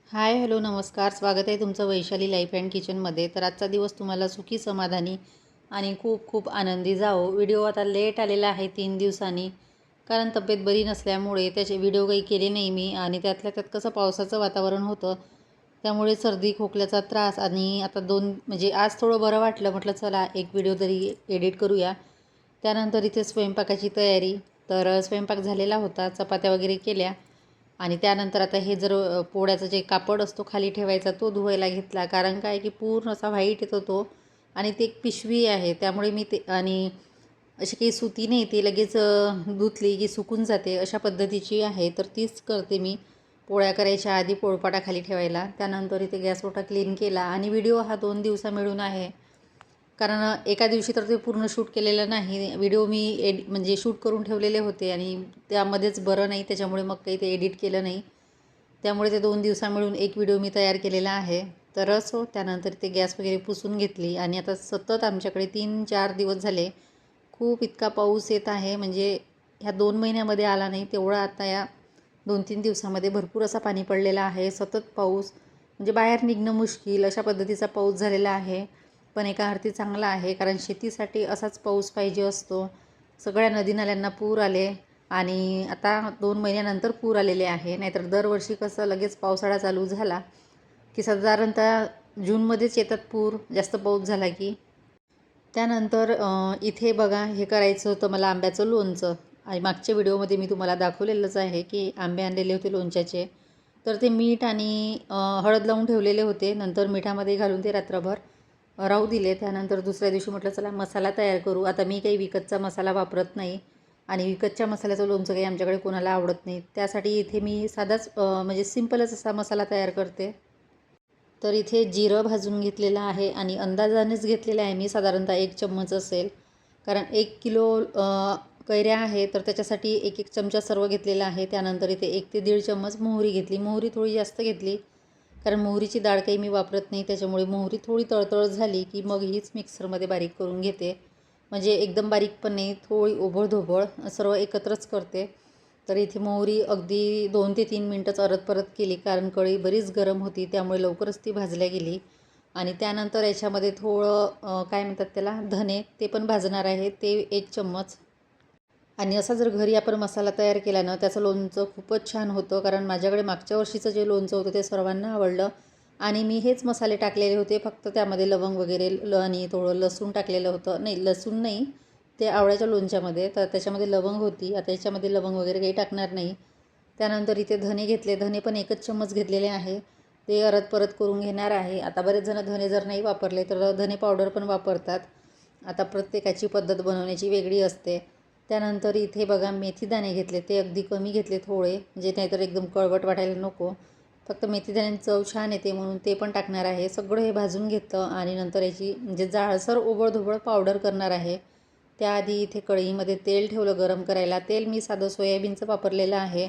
Hi hello नमस्कार. स्वागत आहे तुमचं वैशाली लाईफ अँड किचनमध्ये. तर आजचा दिवस तुम्हाला सुखी समाधानी आणि खूप खूप आनंदी जावो. व्हिडिओ आता लेट आलेला आहे 3 दिवसांनी, कारण तब्येत बरी नसल्यामुळे त्याचे व्हिडिओ काही केले नाही मी. आणि त्यातल्या त्यात कसं पावसाचं वातावरण होतं, त्यामुळे सर्दी खोकल्याचा त्रास. आणि आता म्हणजे आज थोडं बरं वाटलं, म्हटलं चला एक व्हिडिओ तरी एडिट करूया. त्यानंतर इथे स्वयंपाकाची तयारी. तर स्वयंपाक झालेला होता, चपात्या वगैरे केल्या. आणि त्यानंतर आता हे जर पोळ्याचा जे कापड असतो खाली ठेवायचा तो धुवायला घेतला, कारण काय की पूर्ण असा व्हाईट येतो तो. आणि ते एक पिशवी आहे, त्यामुळे मी ते आणि अशी काही सुती नाही, ती लगेच धुतली की सुकून जाते अशा पद्धतीची आहे, तर तीच करते मी. पोळ्या करायच्या आधी पोळपाटा खाली ठेवायला. त्यानंतर इथे गॅस ओटा क्लीन केला. आणि व्हिडिओ हा 2 दिवसा मिळून आहे, कारण एका दिवशी तर ते पूर्ण शूट केलेलं नाही. व्हिडिओ मी म्हणजे शूट करून ठेवलेले होते आणि त्यामध्येच बरं नाही, त्याच्यामुळे मग काही ते एडिट केलं नाही. त्यामुळे ते 2 दिवसा मिळून एक व्हिडिओ मी तयार केलेला आहे. तर असो, त्यानंतर ते गॅस वगैरे पुसून घेतली. आणि आता सतत आमच्याकडे 3-4 दिवस झाले खूप इतका पाऊस येत आहे, म्हणजे ह्या 2 महिन्यामध्ये आला नाही तेवढा आता या 2-3 दिवसामध्ये भरपूर असा पाणी पडलेला आहे. सतत पाऊस, म्हणजे बाहेर निघणं मुश्किल अशा पद्धतीचा पाऊस झालेला आहे. पण एका अर्थी चांगला आहे, कारण शेतीसाठी असाच पाऊस पाहिजे असतो. सगळ्या नदी नाल्यांना पूर आले आणि आता 2 महिन्यानंतर पूर आलेले आहे. नाहीतर दरवर्षी कसं लगेच पावसाळा चालू झाला की साधारणतः जूनमध्येच येतात पूर, जास्त पाऊस झाला की. त्यानंतर इथे बघा, हे करायचं होतं मला आंब्याचं लोणचं. आणि मागच्या व्हिडिओमध्ये मी तुम्हाला दाखवलेलंच आहे की आंबे आणलेले होते लोणच्याचे. तर ते मीठ आणि हळद लावून ठेवलेले होते. नंतर मिठामध्ये घालून ते रात्रभर राहू दिले. त्यानंतर दुसऱ्या दिवशी म्हटलं चला मसाला तयार करू. आता मी काही विकतचा मसाला वापरत नाही, आणि विकतच्या मसाल्याचं लोणचं काही आमच्याकडे कोणाला आवडत नाही. त्यासाठी इथे मी साधाच म्हणजे सिंपलच असा मसाला तयार करते. तर इथे जिरं भाजून घेतलेलं आहे, आणि अंदाजानेच घेतलेलं आहे मी, साधारणतः 1 चम्मच असेल. कारण 1 किलो कैऱ्या आहे, तर त्याच्यासाठी 1-1 चमचा सर्व घेतलेला आहे. त्यानंतर इथे 1 ते 1.5 चम्मच मोहरी घेतली. मोहरी थोडी जास्त घेतली, कारण मोहरीची डाळ काही मी वापरत नाही, त्याच्यामुळे मोहरी थोडी तळतळ झाली की मग हीच मिक्सरमध्ये बारीक करून घेते. म्हणजे एकदम बारीक पण नाही, थोडी ओबळधोबळ सर्व एकत्रच करते. तर इथे मोहरी अगदी 2 ते 3 मिनटंच परत केली, कारण कढई बरीच गरम होती, त्यामुळे लवकरच ती भाजल्या गेली. आणि त्यानंतर याच्यामध्ये थोडं काय म्हणतात त्याला, धने, ते पण भाजणार आहे, ते 1 चम्मच. आणि असा जर घरी आपण मसाला तयार केला ना, त्याचं लोणचं खूपच छान होतं. कारण माझ्याकडे मागच्या वर्षीचं जे लोणचं होतं ते सर्वांना आवडलं. आणि मी हेच मसाले टाकलेले होते, फक्त त्यामध्ये लवंग वगैरे आणि थोडं लसूण टाकलेलं होतं. नाही, लसूण नाही, ते आवळ्याच्या लोणच्यामध्ये, तर त्याच्यामध्ये लवंग होती. आता याच्यामध्ये लवंग वगैरे काही टाकणार नाही. त्यानंतर इथे धने घेतले, धने पण 1च चम्मच घेतलेले आहे. ते परत करून घेणार आहे. आता बरेच जण धने जर नाही वापरले तर धने पावडर पण वापरतात. आता प्रत्येकाची पद्धत बनवण्याची वेगळी असते. त्यानंतर इथे बघा, मेथीदाणे घेतले, ते अगदी कमी घेतले थोडे, म्हणजे नाहीतर एकदम कळवट वाटायला नको. फक्त मेथीदाण्याची चव छान येते म्हणून ते पण टाकणार आहे. सगळं हे भाजून घेतलं आणि नंतर याची म्हणजे जाडसर ओबळधोबळ पावडर करणार आहे. त्याआधी इथे कढईमध्ये तेल ठेवलं गरम करायला. तेल मी साधं सोयाबीनचं वापरलेलं आहे.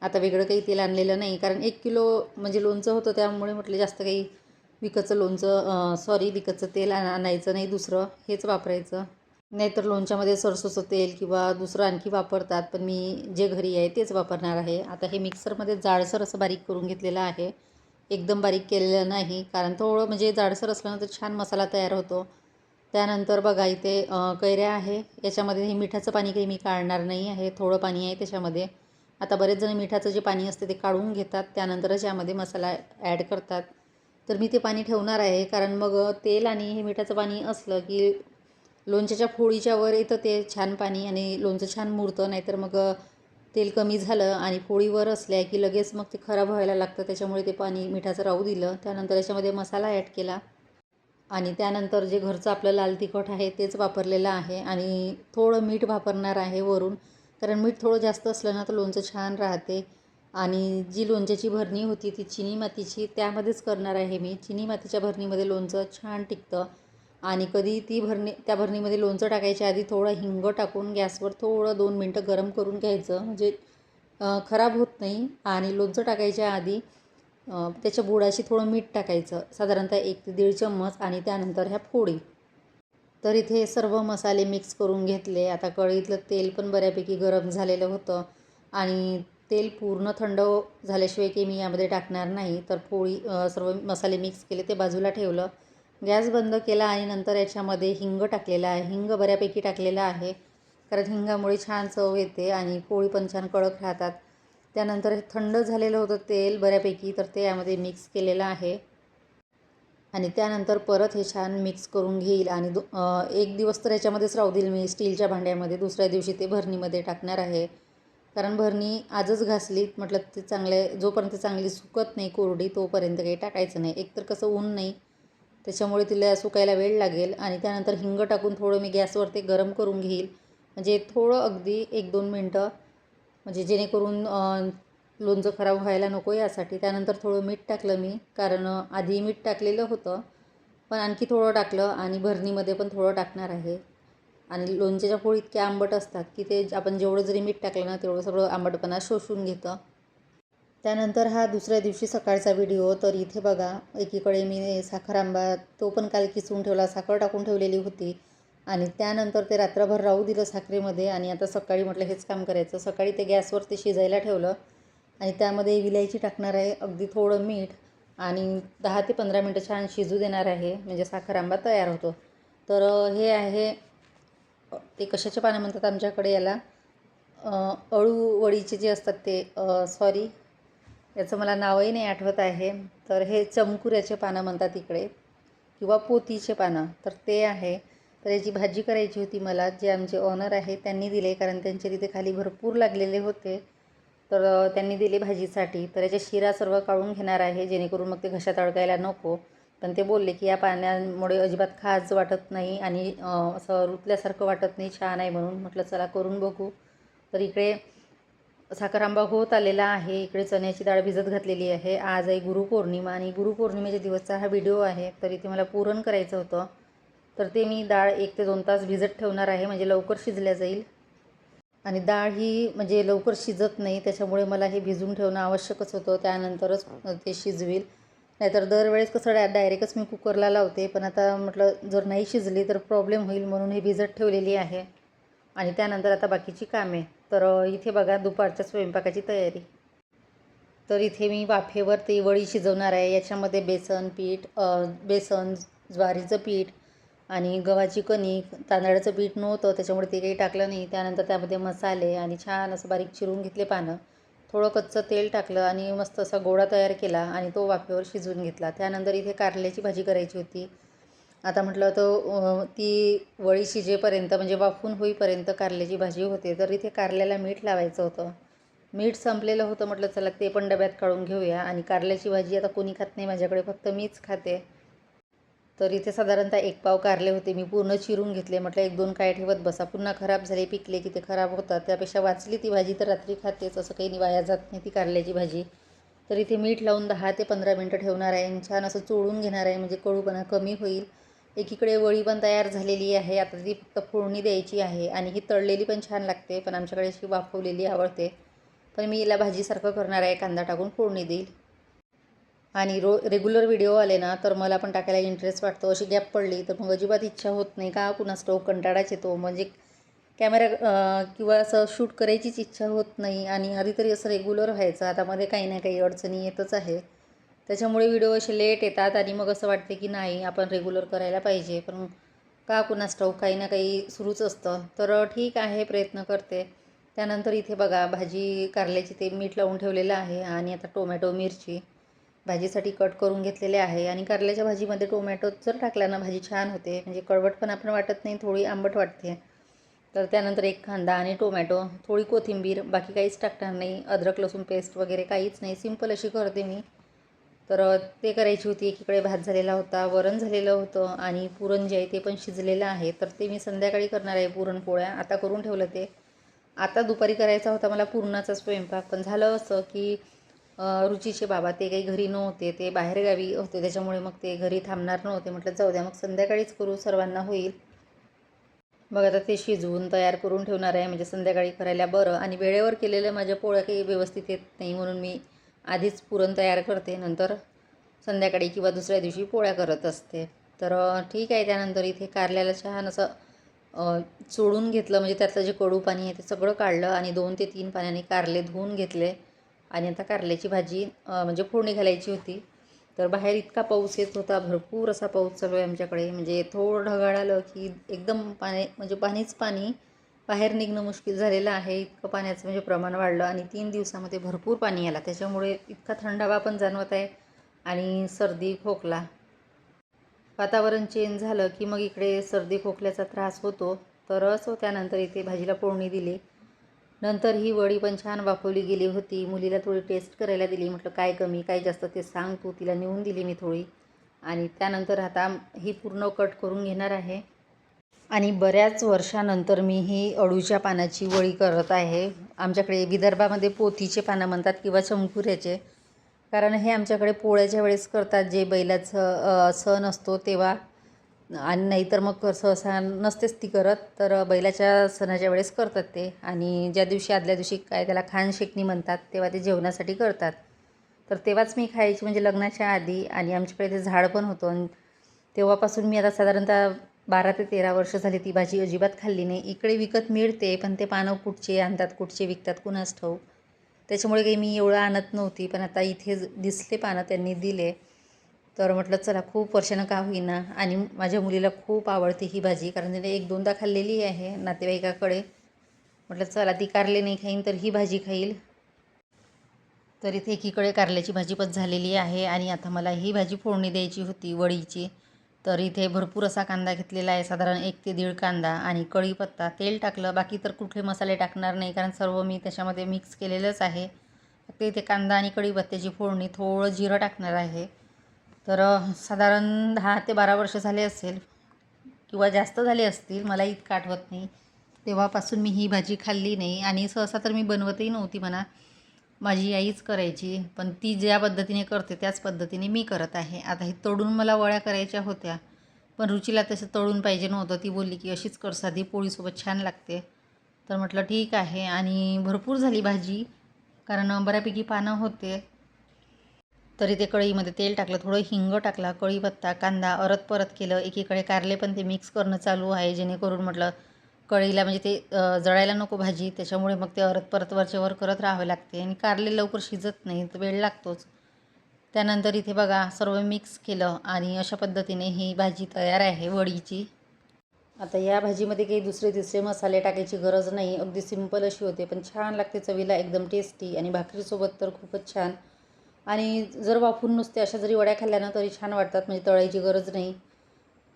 आता वेगळं काही तेल आणलेलं नाही, कारण 1 किलो म्हणजे लोणचं होतं, त्यामुळे म्हटलं जास्त काही विकतचं लोणचं विकतचं तेल आणायचं नाही, दुसरं हेच वापरायचं. नाहीतर लोणच्यामध्ये सरसोचं तेल किंवा दुसरं आणखी वापरतात, पण मी जे घरी आहे तेच वापरणार आहे. आता हे मिक्सरमध्ये जाडसर असं बारीक करून घेतलेलं आहे, एकदम बारीक केलेलं नाही, कारण थोडं म्हणजे जाडसर असल्यानंतर छान मसाला तयार होतो. त्यानंतर बघा, इथे कैऱ्या आहे, याच्यामध्ये हे मिठाचं पाणी काही मी काढणार नाही आहे, थोडं पाणी आहे त्याच्यामध्ये. आता बरेच जण मिठाचं जे पाणी असते ते काढून घेतात, त्यानंतरच यामध्ये मसाला ॲड करतात. तर मी ते पाणी ठेवणार आहे, कारण मग तेल आणि हे मिठाचं पाणी असलं की लोणच्याच्या फोडीच्या वर येतं ते छान पाणी, आणि लोणचं छान मुरतं. नाहीतर मग तेल कमी झालं आणि फोडीवर असल्या की लगेच मग ते खराब व्हायला लागतं, त्याच्यामुळे ते पाणी मिठाचं राहू दिलं. त्यानंतर याच्यामध्ये मसाला ॲड केला, आणि त्यानंतर जे घरचं आपलं लाल तिखट आहे तेच वापरलेलं आहे, आणि थोडं मीठ वापरणार आहे वरून, कारण मीठ थोडं जास्त असलं ना तर लोणचं छान राहते. आणि जी लोणच्याची भरणी होती ती चिनी मातीची, त्यामध्येच करणार आहे मी. चिनी मातीच्या भरणीमध्ये लोणचं छान टिकतं. आणि कधी त्या भरणीमध्ये लोणचं टाकायच्या आधी थोडं हिंग टाकून गॅसवर थोडं 2 मिनटं गरम करून घ्यायचं, म्हणजे खराब होत नाही. आणि लोणचं टाकायच्या आधी त्याच्या बुडाशी थोडं मीठ टाकायचं, साधारणतः 1 ते 1.5 चम्मच, आणि त्यानंतर ह्या फोडी. तर इथे सर्व मसाले मिक्स करून घेतले. आता कढईतलं तेल पण बऱ्यापैकी गरम झालेलं होतं, आणि तेल पूर्ण थंड झाल्याशिवाय की मी यामध्ये टाकणार नाही. तर पोळी सर्व मसाले मिक्स केले, ते बाजूला ठेवलं. गॅस बंद केला आणि नंतर याच्यामध्ये हिंग टाकलेला आहे. हिंग बऱ्यापैकी टाकलेला आहे, कारण हिंगामुळे छान चव येते आणि पोळी पण छान कडक राहतात. त्यानंतर हे थंड झालेलं होतं तेल बऱ्यापैकी, तर ते यामध्ये मिक्स केलेलं आहे आणि त्यानंतर परत हे छान मिक्स करून घेईल आणि एक दिवस तर याच्यामध्येच राहू देईल मी स्टीलच्या भांड्यामध्ये. दुसऱ्या दिवशी ते भरणीमध्ये टाकणार आहे, कारण भरणी आजच घासली म्हटलं ते जोपर्यंत चांगली सुकत नाही कोरडी तोपर्यंत काही टाकायचं नाही. एकतर कसं ऊन नाही, त्याच्यामुळे तिला सुकायला वेळ लागेल. आणि त्यानंतर हिंग टाकून थोडं मी गॅसवर ते गरम करून घेईल, म्हणजे थोडं अगदी 1-2 मिनटं, म्हणजे जेणेकरून लोणचं खराब व्हायला नको यासाठी. त्यानंतर थोडं मीठ टाकलं मी, कारण आधी मीठ टाकलेलं होतं, पण आणखी थोडं टाकलं आणि भरणीमध्ये पण थोडं टाकणार आहे. आणि लोणच्याच्या पोळी इतक्या आंबट असतात की ते आपण जेवढं जरी मीठ टाकलं ना तेवढं सगळं आंबटपणा शोषून घेतं. त्यानंतर हा दुसऱ्या दिवशी सकाळचा व्हिडिओ. तर इथे बघा, एकीकडे मी साखर आंबा तो पण काल किसून ठेवला, साखर टाकून ठेवलेली होती आणि त्यानंतर ते रात्रभर राहू दिलं साखरेमध्ये. आणि आता सकाळी म्हटलं हेच काम करायचं. सकाळी ते गॅसवर ते शिजायला ठेवलं आणि त्यामध्ये विलायची टाकणार आहे, अगदी थोडं मीठ आणि 10 ते 15 मिनटं छान शिजू देणार आहे, म्हणजे साखर आंबा तयार होतो. तर हे आहे, ते कशाचे पानं म्हणतात आमच्याकडे याला, अळूवडीचे जे असतात ते, सॉरी याचं मला नावही नाही आठवत आहे. तर हे चमकुऱ्याचे पानं म्हणतात इकडे, किंवा पोतीचे पानं, तर ते आहे. तर याची भाजी करायची होती मला. जे आमचे ओनर आहे त्यांनी दिले, कारण त्यांच्या तिथे खाली भरपूर लागलेले होते, तर त्यांनी दिले भाजीसाठी. तर याच्या शिरा सर्व काढून घेणार आहे, जेणेकरून मग ते घशात अडकायला नको. पण ते बोलले की या पाण्यामुळे अजिबात खाज वाटत नाही आणि असं रुतल्यासारखं वाटत नाही, छान आहे म्हणून. म्हटलं चला करून बघू. तर इकडे साखर आंबा होत आलेला आहे. इकडे चण्याची डाळ भिजत घातलेली आहे. आज आहे गुरुपौर्णिमा आणि गुरुपौर्णिमेच्या दिवसचा हा व्हिडिओ आहे. तर इथे मला पुरण करायचं होतं, तर ते मी डाळ 1 ते 2 तास भिजत ठेवणार आहे, म्हणजे लवकर शिजल्या जाईल. आणि डाळ ही म्हणजे लवकर शिजत नाही, त्याच्यामुळे मला हे भिजून ठेवणं आवश्यकच होतं. त्यानंतरच ते शिजवेल. नाहीतर दरवेळेस कसं डायरेक्टच मी कुकरला लावते, पण आता म्हटलं जर नाही शिजली तर प्रॉब्लेम होईल, म्हणून हे भिजत ठेवलेली आहे. आणि त्यानंतर आता बाकीची कामे. तर इथे बघा दुपारच्या स्वयंपाकाची तयारी. तर इथे मी वाफेवर ते वडी शिजवणार आहे. याच्यामध्ये बेसन, ज्वारीचं पीठ आणि गव्हाची कणिक, तांदळाचं पीठ नव्हतं त्याच्यामुळे ते काही टाकलं नाही. त्यानंतर त्यामध्ये मसाले आणि छान असं बारीक चिरून घेतले पानं, थोडं कच्चं तेल टाकलं आणि मस्त असा गोळा तयार केला आणि तो वाफेवर शिजवून घेतला. त्यानंतर इथे कारल्याची भाजी करायची होती. आता म्हटलं तर ती वडी शिजेपर्यंत, म्हणजे वाफून होईपर्यंत कारल्याची भाजी होते. तर इथे कारल्याला मीठ लावायचं होतं. मीठ संपलेलं होतं, म्हटलं चला ते पण डब्यात काढून घेऊया. आणि कारल्याची भाजी आता कोणी खात नाही माझ्याकडे, फक्त मीच खाते. तर इथे साधारणतः 1 पाव कारले होते, मी पूर्ण चिरून घेतले. म्हटलं 1-2 काय ठेवत बसा, पुन्हा खराब झाले, पिकले की ते खराब होतात. त्यापेक्षा वाचली ती भाजी तर रात्री खातेच, असं काही वाया जात नाही ती कारल्याची भाजी. तर इथे मीठ लावून 10 ते 15 मिनटं ठेवणार आहे आणि छान असं चोळून घेणार आहे, म्हणजे कडूपणा कमी होईल. एकीकडे वडी पण तयार झालेली आहे, आता ती फक्त फोडणी द्यायची आहे. आणि ही तळलेली पण छान लागते, पण आमच्याकडे अशी वाफवलेली आवडते. पण मी हिला भाजीसारखं करणार आहे, कांदा टाकून फोडणी देईल. आणि रेग्युलर व्हिडिओ आले ना तर मला पण टाकायला इंटरेस्ट वाटतो. अशी गॅप पडली तर मग अजिबात इच्छा होत नाही, का कुणास ठाऊक कंटाळाच येतो, म्हणजे कॅमेरा किंवा असं शूट करायचीच इच्छा होत नाही. आणि आधी तरी असं रेग्युलर व्हायचं, आता मध्ये काही ना काही अडचणी येतच आहे. त्याच्यामुळे व्हिडिओ असे लेट येतात आणि मग असं वाटते की नाही आपण रेग्युलर करायला पाहिजे, पण का कुणास ठाऊक काही ना काही सुरूच असतं. तर ठीक आहे, प्रयत्न करते. त्यानंतर इथे बघा भाजी कारल्याची ते मीठ लावून ठेवलेलं आहे आणि आता टोमॅटो मिरची भाजीसाठी कट करून घेतलेले आहे. आणि कारल्याच्या भाजीमध्ये टोमॅटो जर टाकला ना भाजी छान होते, म्हणजे कडवट पण आपण वाटत नाही, थोडी आंबट वाटते. तर त्यानंतर 1 कांदा आणि टोमॅटो, थोडी कोथिंबीर, बाकी काहीच टाकणार नाही. अद्रक लसूण पेस्ट वगैरे काहीच नाही, सिंपल अशी करते मी. तर ते करायची होती. एकीकडे भात झालेला होता, वरण झालेलं होतं आणि पुरण जे आहे ते पण शिजलेलं आहे. तर ते मी संध्याकाळी करणार आहे पुरणपोळ्या, आता करून ठेवलं ते. आता दुपारी करायचा होता मला पुरणाचा स्वयंपाक, पण झालं असं की रुचीचे बाबा ते काही घरी नव्हते, ते बाहेरगावी होते, त्याच्यामुळे मग ते घरी थांबणार नव्हते. म्हटलं जाऊ द्या, मग संध्याकाळीच करू, सर्वांना होईल. मग आता ते शिजवून तयार करून ठेवणार आहे, म्हणजे संध्याकाळी करायला बरं. आणि वेळेवर केलेल्या माझ्या पोळ्या काही व्यवस्थित येत नाही, म्हणून मी आधीच पुरण तयार करते, नंतर संध्याकाळी किंवा दुसऱ्या दिवशी पोळ्या करत असते. तर ठीक आहे. त्यानंतर इथे कारल्याला छान असं चोळून घेतलं, म्हणजे त्यातलं जे कडू पाणी आहे ते सगळं काढलं आणि 2 ते 3 पाण्याने कारले धुवून घेतले. आणि आता कारल्याची भाजी म्हणजे फोडणी घालायची होती. तर बाहेर इतका पाऊस येत होता, भरपूर असा पाऊस चालू आहे आमच्याकडे. म्हणजे थोडं ढगाळ आलं की एकदम पाणी, म्हणजे पाणीच पाणी, बाहेर निघणं मुश्किल झालेलं आहे. इतकं पाण्याचं म्हणजे प्रमाण वाढलं आणि 3 दिवसामध्ये भरपूर पाणी आलं. त्याच्यामुळे इतका थंडावा पण जाणवत आहे आणि सर्दी खोकला. वातावरण चेंज झालं की मग इकडे सर्दी खोकल्याचा त्रास होतो. तर असो, त्यानंतर इथे भाजीला फोडणी दिली. नंतर ही वडी पण छान वाफवली गेली होती. मुलीला थोडी टेस्ट करायला दिली. म्हटलं काय कमी काय जास्त ते सांग तू. तिला नेऊन दिली मी थोडी. आणि त्यानंतर आता ही पूर्ण कट करून घेणार आहे. आणि बऱ्याच वर्षानंतर मी ही अळूच्या पानाची वडी करत आहे. आमच्याकडे विदर्भामध्ये पोथीचे पानं म्हणतात किंवा चमकुऱ्याचे. कारण हे आमच्याकडे पोळ्याच्या वेळेस करतात, जे बैलाचं सण असतो तेव्हा. आणि नाहीतर मग सहसा नसतेच ती करत, तर बैलाच्या सणाच्या वेळेस करतात ते. आणि ज्या दिवशी आदल्या दिवशी काय त्याला खान शेकणी म्हणतात, तेव्हा ते जेवणासाठी करतात. तर तेव्हाच मी खायची, म्हणजे लग्नाच्या आधी. आणि आमच्याकडे ते झाड पण होतं. आणि तेव्हापासून मी आता साधारणतः 12 ते 13 वर्ष झाली ती भाजी अजिबात खाल्ली नाही. इकडे विकत मिळते, पण ते पानं कुठचे आणतात, कुठचे विकतात कुणास ठाऊक. त्याच्यामुळे काही मी एवढं आणत नव्हती. पण आता इथे दिसले पानं, त्यांनी दिले, तर म्हटलं चला, खूप वर्षानं का होईना. आणि माझ्या मुलीला खूप आवडते ही भाजी, कारण तिने 1-2दा खाल्लेली आहे नातेवाईकाकडे. म्हटलं चला, ती कारले नाही खाईन तर ही भाजी खाईल. तर इथे एकीकडे कारल्याची भाजी पण झालेली आहे आणि आता मला ही भाजी फोडणी द्यायची होती वडीची. तर इथे भरपूर असा कांदा घेतलेला आहे, साधारण 1 ते 1.5 कांदा. आणि कढीपत्ता, तेल टाकलं. बाकी तर कुठले मसाले टाकणार नाही, कारण सर्व मी त्याच्यामध्ये मिक्स केलेलंच आहे. फक्त इथे कांदा आणि कढीपत्त्याची फोडणी, थोडं जिरं टाकणार आहे. तर साधारण 10 ते 12 वर्ष झाले असेल किंवा जास्त झाले असतील, मला इतकं आठवत नाही. तेव्हापासून मी ही भाजी खाल्ली नाही. आणि सहसा तर मी बनवतही नव्हती म्हणा, माझी आईच करायची. पण ती ज्या पद्धतीने करते त्याच पद्धतीने मी करत आहे. आता हे तळून मला वड्या करायच्या होत्या, पण रुचीला तसं तळून पाहिजे नव्हतं. ती बोलली की अशीच कर, साधी पोळीसोबत छान लागते. तर म्हटलं ठीक आहे. आणि भरपूर झाली भाजी, कारण बऱ्यापैकी पानं होते. तरी ते कढईमध्ये तेल टाकलं, थोडं हिंग टाकला, कढीपत्ता, कांदा परत केलं. एकीकडे कारले पण ते मिक्स करणं चालू आहे, जेणेकरून म्हटलं कढईला म्हणजे ते जळायला नको भाजी. त्याच्यामुळे मग ते परत वरचेवर करत राहावे लागते. आणि कारले लवकर शिजत नाही, तर वेळ लागतोच. त्यानंतर इथे बघा सर्व मिक्स केलं आणि अशा पद्धतीने ही भाजी तयार आहे वडीची. आता या भाजीमध्ये काही दुसरे तिसरे मसाले टाकायची गरज नाही, अगदी सिंपल अशी होते, पण छान लागते चवीला, एकदम टेस्टी. आणि भाकरीसोबत तर खूपच छान. आणि जर वाफून नुसते अशा जरी वड्या खाल्ल्या ना तरी छान वाटतात, म्हणजे तळायची गरज नाही.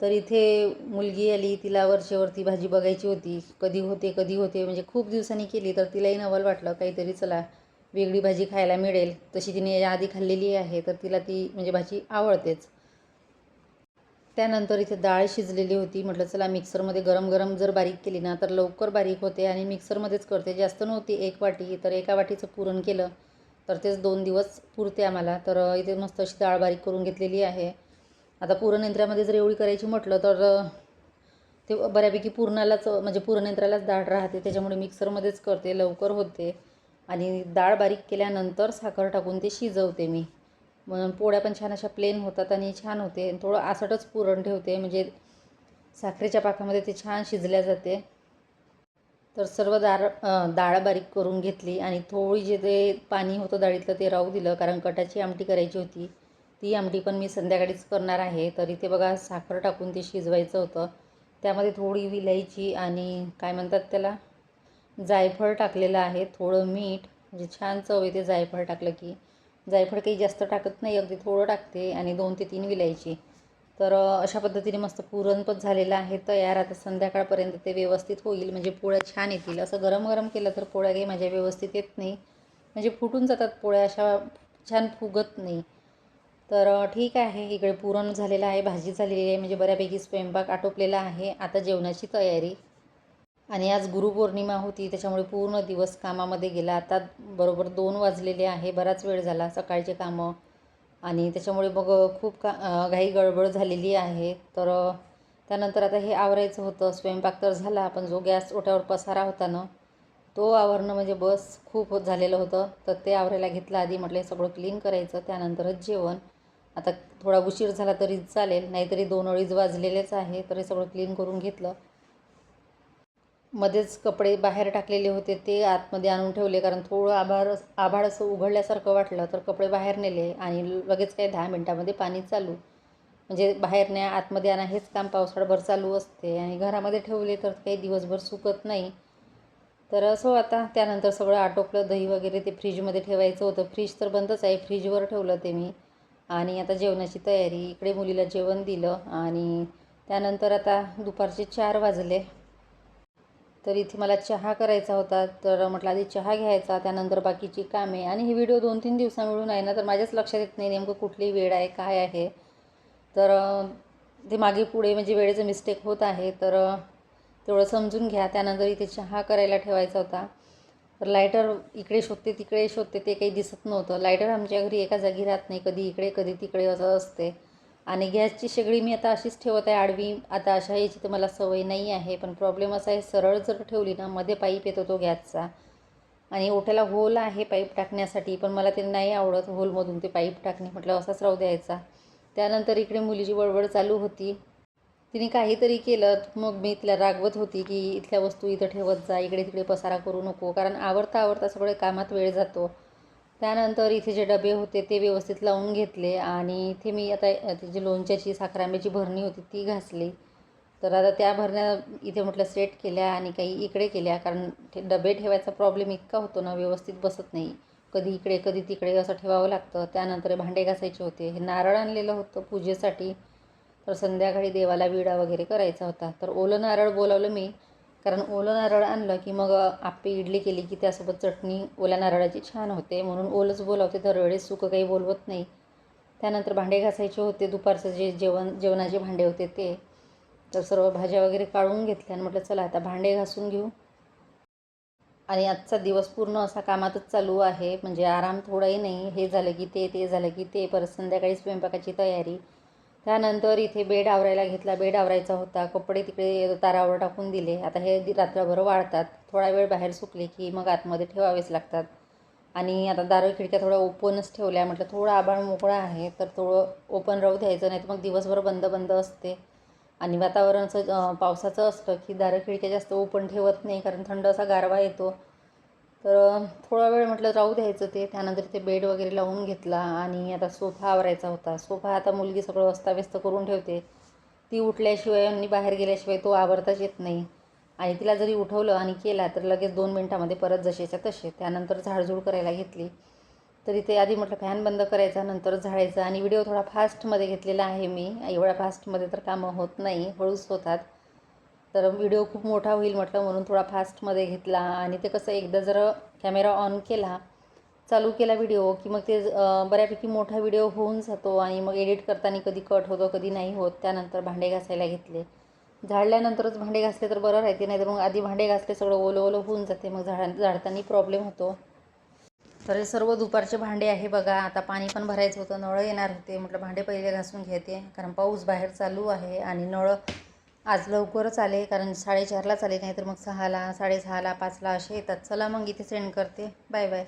तर इथे मुलगी आली, तिला वरची भाजी बघायची होती, कधी होते म्हणजे खूप दिवसांनी केली. तर तिलाही नवल वाटलं काहीतरी, चला वेगळी भाजी खायला मिळेल. तशी तिने या आधी खाल्लेली आहे, तर तिला ती म्हणजे भाजी आवडतेच. त्यानंतर इथे डाळ शिजलेली होती. म्हटलं चला मिक्सरमध्ये गरम गरम जर बारीक केली ना तर लवकर बारीक होते, आणि मिक्सरमध्येच करते. जास्त नव्हती, 1 वाटी, तर 1 वाटीचं पुरण केलं, तर तेच 2 दिवस पुरते आम्हाला. तर इथे मस्त अशी डाळ बारीक करून घेतलेली आहे. आता पुरणयंत्रामध्ये जर एवढी करायची म्हटलं तर ते बऱ्यापैकी पुरणालाच, म्हणजे पुरणयंत्रालाच डाळ राहते. त्याच्यामुळे मिक्सरमध्येच करते, लवकर होते. आणि डाळ बारीक केल्यानंतर साखर टाकून ते शिजवते मी. मग पोळ्या पण छान अशा प्लेन होतात आणि छान होते. थोडं आसटच पुरण ठेवते, म्हणजे साखरेच्या पाकामध्ये ते छान शिजल्या जाते. तर सर्व डाळ बारीक करून घेतली आणि थोडी जे ते पाणी होतं डाळीतलं ते राहू दिलं, कारण कटाची आमटी करायची होती. ती आमटी पण मी संध्याकाळीच करणार आहे. तर इथे बघा साखर टाकून ते शिजवायचं होतं. त्यामध्ये थोडी विलायची आणि काय म्हणतात त्याला, जायफळ टाकलेलं आहे, थोडं मीठ, म्हणजे छान चव येते जायफळ टाकलं की. जायफळ काही जास्त टाकत नाही, अगदी थोडं टाकते. आणि 2 ते 3 विलायची. तर अशा पद्धतीने मस्त पुरण पण झालेलं आहे तयार. आता संध्याकाळपर्यंत ते व्यवस्थित होईल, म्हणजे पोळ्या छान येतील. असं गरम गरम केलं तर पोळ्या काही माझ्या व्यवस्थित येत नाही, म्हणजे फुटून जातात पोळ्या, अशा छान फुगत नाही. तर ठीक आहे. इकडे पुरण झालेलं आहे, भाजी झालेली आहे, म्हणजे बऱ्यापैकी स्वयंपाक आटोपलेला आहे. आता जेवणाची तयारी. आणि आज गुरुपौर्णिमा होती, त्याच्यामुळे पूर्ण दिवस कामामध्ये गेला. आता बरोबर 2 वाजलेले आहे, बराच वेळ झाला सकाळचे कामं. आणि त्याच्यामुळे मग खूप घाई गडबड झालेली आहे. तर त्यानंतर आता हे आवरायचं होतं. स्वयंपाक तर झाला, पण जो गॅस ओट्यावर पसारा होता ना, तो आवरणं म्हणजे बस खूप झालेलं होतं. तर ते आवरायला घेतलं आधी. म्हटलं हे सगळं क्लीन करायचं, त्यानंतरच जेवण. आता थोडा उशीर झाला तरी चालेल, नाहीतरी 2-2:30 वाजलेलेच आहे. तर हे सगळं क्लीन करून घेतलं. मध्येच कपडे बाहेर टाकलेले होते ते आतमध्ये आणून ठेवले, कारण थोडं आभाळ असं उघडल्यासारखं वाटलं तर कपडे बाहेर नेले आणि लगेच काही 10 मिनटामध्ये पाणी चालू. म्हणजे बाहेर न्या आतमध्ये आणा हेच काम पावसाळ्याभर चालू असते आणि घरामध्ये ठेवले तर काही दिवसभर सुकत नाही. तर असं आता त्यानंतर सगळं आटोपलं, दही वगैरे ते फ्रीजमध्ये ठेवायचं होतं. फ्रीज तर बंदच आहे, फ्रीजवर ठेवलं ते मी. आणि आता जेवणाची तयारी. इकडे मुलीला जेवण दिलं आणि त्यानंतर आता दुपारचे 4 वाजले. तर इथे मला चहा करायचा होता, तर म्हटलं आधी चहा घ्यायचा, त्यानंतर बाकीची कामे. आणि ही व्हिडिओ 2-3 दिवसा मिळून आहे ना, तर माझ्याच लक्षात येत नाही नेमकं कुठली वेळ आहे, काय आहे. तर ते मागे पुढे म्हणजे वेळेचं मिस्टेक होत आहे, तर तेवढं समजून घ्या. त्यानंतर इथे चहा करायला ठेवायचा होता. तर लायटर इकडे शोधते तिकडे शोधते, ते काही दिसत नव्हतं. लायटर आमच्या घरी एका जागी राहत नाही, कधी इकडे कधी तिकडे असं असते. आणि गॅसची शेगडी मी आता अशीच ठेवत आहे आडवी. आता अशा याची तर मला सवय नाही आहे, पण प्रॉब्लेम असा आहे सरळ जर ठेवली ना, मध्ये पाईप येतो तो गॅसचा आणि ओठ्याला होल आहे पाईप टाकण्यासाठी, पण मला ते नाही आवडत होलमधून ते पाईप टाकणे. म्हटलं असाच राहू द्यायचा. त्यानंतर इकडे मुलीची बडबड चालू होती. तिने काहीतरी केलं, मग मी तिला रागवत होती की इथल्या वस्तू इथं ठेवत जा, इकडे तिकडे पसारा करू नको, कारण आवरता आवरता सगळे कामात वेळ जातो. त्यानंतर इथे जे डबे होते ते व्यवस्थित लावून घेतले आणि इथे मी आता जी लोणच्याची साखर आंब्याची भरणी होती ती घासली. तर आता त्या भरण्या इथे म्हटलं सेट केल्या आणि काही इकडे केल्या, कारण ते डबे ठेवायचा प्रॉब्लेम इतका होतो ना, व्यवस्थित बसत नाही. कधी इकडे कधी तिकडे असं ठेवावं लागतं. त्यानंतर भांडे घासायचे होते. हे नारळ आणलेलं होतं पूजेसाठी, तर संध्याकाळी देवाला विडा वगैरे करायचा होता. तर ओलं नारळ बोलावलं मी, कारण ओलं नारळ आणलं की मग आप्पे इडली केली की त्यासोबत चटणी ओल्या नारळाची छान होते, म्हणून ओलंच बोलावते. दरवेळेस सुकं काही बोलवत नाही. त्यानंतर भांडे घासायचे होते. दुपारचं जे जेवणाचे भांडे होते ते, तर सर्व भाज्या वगैरे काढून घेतल्या आणि म्हटलं चला आता भांडे घासून घेऊ. आणि आजचा दिवस पूर्ण असा कामातच चालू आहे, म्हणजे आराम थोडाही नाही. हे झालं की ते झालं की ते, परत संध्याकाळी स्वयंपाकाची तयारी. त्यानंतर इथे बेड आवरायला घेतला. बेड आवरायचा होता. कपडे तिकडे तारावर टाकून दिले. आता हे रात्रभर वाळतात. थोडा वेळ बाहेर सुकले की मग आतमध्ये ठेवावेच लागतात. आणि आता दारं खिडक्या थोड्या ओपनच ठेवल्या. म्हटलं थोडं आभाळ मोकळा आहे तर थोडं ओपन राहू द्यायचं, नाही तर मग दिवसभर बंद बंद असते. आणि वातावरण असं पावसाचं असतं की दारं खिडक्या जास्त ओपन ठेवत नाही, कारण थंड असा गारवा येतो. तर थोडा वेळ म्हटलं राहू द्यायचं ते. त्यानंतर ते बेड वगैरे लावून घेतला आणि आता सोफा आवरायचा होता. सोफा आता मुलगी सगळं अस्ताव्यस्त करून ठेवते. ती उठल्याशिवाय आणि बाहेर गेल्याशिवाय तो आवरताच येत नाही. आणि तिला जरी उठवलं आणि केला तर लगेच 2 मिनटामध्ये परत जसेच्या तसे. त्यानंतर झाडझूड करायला घेतली. तर इथे आधी म्हटलं फॅन बंद करायचा, नंतर झाडायचा. आणि व्हिडिओ थोडा फास्टमध्ये घेतलेला आहे मी. एवढ्या फास्टमध्ये तर कामं होत नाही, हळूच होतात. तर व्हिडिओ खूप मोठा होईल म्हटलं म्हणून थोडा फास्टमध्ये घेतला. आणि ते कसं एकदा जर कॅमेरा ऑन केला, चालू केला व्हिडिओ की मग ते बऱ्यापैकी मोठा व्हिडिओ होऊन जातो आणि मग एडिट करताना कधी कट होतो कधी नाही होत. त्यानंतर भांडे घासायला घेतले. झाडल्यानंतरच भांडे घासले तर बरं राहते, नाही तर मग आधी भांडे घासले सगळं ओलं ओलं होऊन जाते, मग झाडताना प्रॉब्लेम होतो. तर हे सर्व दुपारचे भांडे आहे बघा. आता पाणी पण भरायचं होतं, नळ येणार होते. म्हटलं भांडे पहिले घासून घेते, कारण पाऊस बाहेर चालू आहे. आणि नळ आज लवकरच आले, कारण 4:30लाच आले, नाही तर मग 6ला 6:30ला 5ला असे येतात. चला मग इथे सेंड करते. Bye bye.